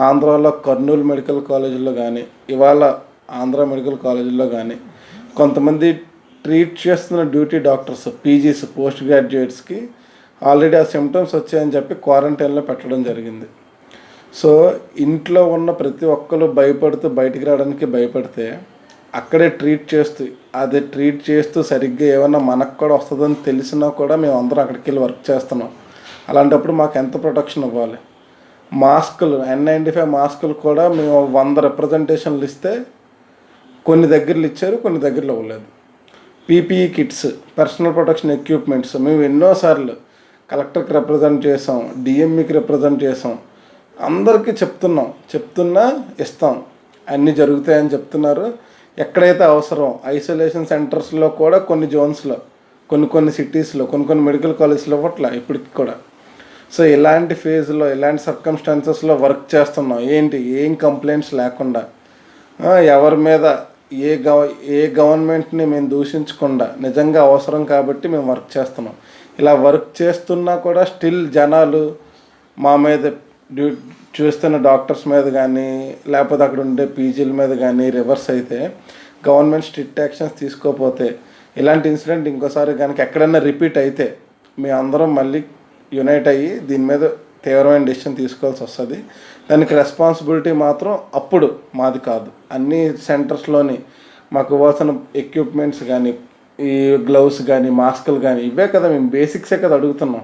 ఆంధ్రాలో కర్నూలు మెడికల్ కాలేజీలో కానీ, ఇవాళ ఆంధ్ర మెడికల్ కాలేజీలో కానీ కొంతమంది ట్రీట్ చేస్తున్న డ్యూటీ డాక్టర్స్, పీజీస్, పోస్ట్ గ్రాడ్యుయేట్స్కి ఆల్రెడీ ఆ సిమ్టమ్స్ వచ్చాయని చెప్పి క్వారంటైన్లో పెట్టడం జరిగింది. సో ఇంట్లో ఉన్న ప్రతి ఒక్కరు భయపడుతూ బయటికి రావడానికి భయపడితే అక్కడే ట్రీట్ చేస్తూ సరిగ్గా ఏమన్నా మనకు కూడా వస్తుందని తెలిసినా కూడా మేము అందరం అక్కడికి వెళ్ళి వర్క్ చేస్తున్నాం. అలాంటప్పుడు మాకు ఎంత ప్రొటెక్షన్ ఇవ్వాలి? మాస్కులు, N95 మాస్కులు కూడా మేము 100 రిప్రజెంటేషన్లు ఇస్తే కొన్ని దగ్గరలు ఇచ్చారు, కొన్ని దగ్గరలో ఇవ్వలేదు. PPE kits, personal protection equipments మేము ఎన్నోసార్లు కలెక్టర్కి రిప్రజెంట్ చేసాం, డిఎంఈకి రిప్రజెంట్ చేసాం, అందరికీ చెప్తున్నా ఇస్తాం, అన్నీ జరుగుతాయని చెప్తున్నారు. ఎక్కడైతే అవసరం ఐసోలేషన్ సెంటర్స్లో కూడా కొన్ని జోన్స్లో, కొన్ని సిటీస్లో, కొన్ని మెడికల్ కాలేజ్లో ఇవ్వట్లా ఇప్పటికి కూడా. సో ఇలాంటి ఫేజ్లో, ఇలాంటి సర్కమ్స్టాన్సెస్లో వర్క్ చేస్తున్నాం. ఏం కంప్లైంట్స్ లేకుండా, ఎవరి మీద ఏ గవర్నమెంట్ని మేము దూషించకుండా నిజంగా అవసరం కాబట్టి మేము వర్క్ చేస్తున్నాం. ఇలా వర్క్ చేస్తున్నా కూడా స్టిల్ జనాలు మా మీద చూస్తున్న డాక్టర్స్ మీద కానీ, లేకపోతే అక్కడ ఉండే పీజీల మీద కానీ రివర్స్ అయితే, గవర్నమెంట్ స్ట్రిక్ట్ యాక్షన్స్ తీసుకోకపోతే, ఇలాంటి ఇన్సిడెంట్ ఇంకోసారి కనుక ఎక్కడైనా రిపీట్ అయితే మేమందరం మళ్ళీ యునైట్ అయ్యి దీని మీద తీవ్రమైన డెసిషన్ తీసుకోవాల్సి వస్తుంది. దానికి రెస్పాన్సిబిలిటీ మాత్రం అప్పుడు మాది కాదు. అన్ని సెంటర్స్లోని మాకు ఇవ్వాల్సిన ఎక్విప్మెంట్స్ కానీ, ఈ గ్లౌస్ కానీ, మాస్కులు కానీ, ఇవే కదా మేము బేసిక్సే కదా అడుగుతున్నాం.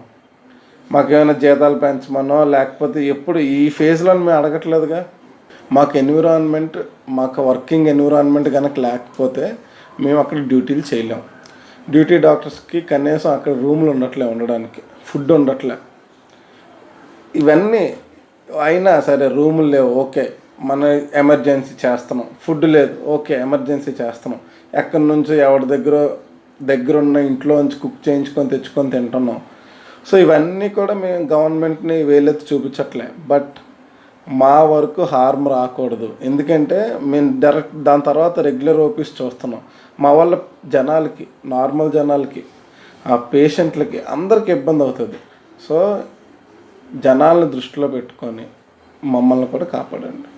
మాకేమైనా జీతాలు పెంచమనో లేకపోతే ఎప్పుడు ఈ ఫేజ్లో మేము అడగట్లేదుగా. మాకు వర్కింగ్ ఎన్విరాన్మెంట్ కనుక లేకపోతే మేము అక్కడ డ్యూటీలు చేయలేం. డ్యూటీ డాక్టర్స్కి కనీసం అక్కడ రూమ్లు ఉండడానికి, ఫుడ్ ఉండట్లే. ఇవన్నీ అయినా సరే, రూములు లేవు, ఓకే, మన ఎమర్జెన్సీ చేస్తున్నాం. ఫుడ్ లేదు, ఓకే, ఎమర్జెన్సీ చేస్తున్నాం. ఎక్కడి నుంచో ఎవరి దగ్గరున్న ఇంట్లో నుంచి కుక్ చేయించుకొని తెచ్చుకొని తింటున్నాం. సో ఇవన్నీ కూడా మేము గవర్నమెంట్ని వేలెత్తి చూపించట్లే. బట్ మా వరకు హార్మ్ రాకూడదు. ఎందుకంటే మేము డైరెక్ట్ దాని తర్వాత రెగ్యులర్ ఓపీస్ చూస్తున్నాం. మా వల్ల జనాలకి, నార్మల్ జనాలకి, ఆ పేషెంట్లకి అందరికీ ఇబ్బంది అవుతుంది. సో జనాలను దృష్టిలో పెట్టుకొని మమ్మల్ని కూడా కాపాడండి.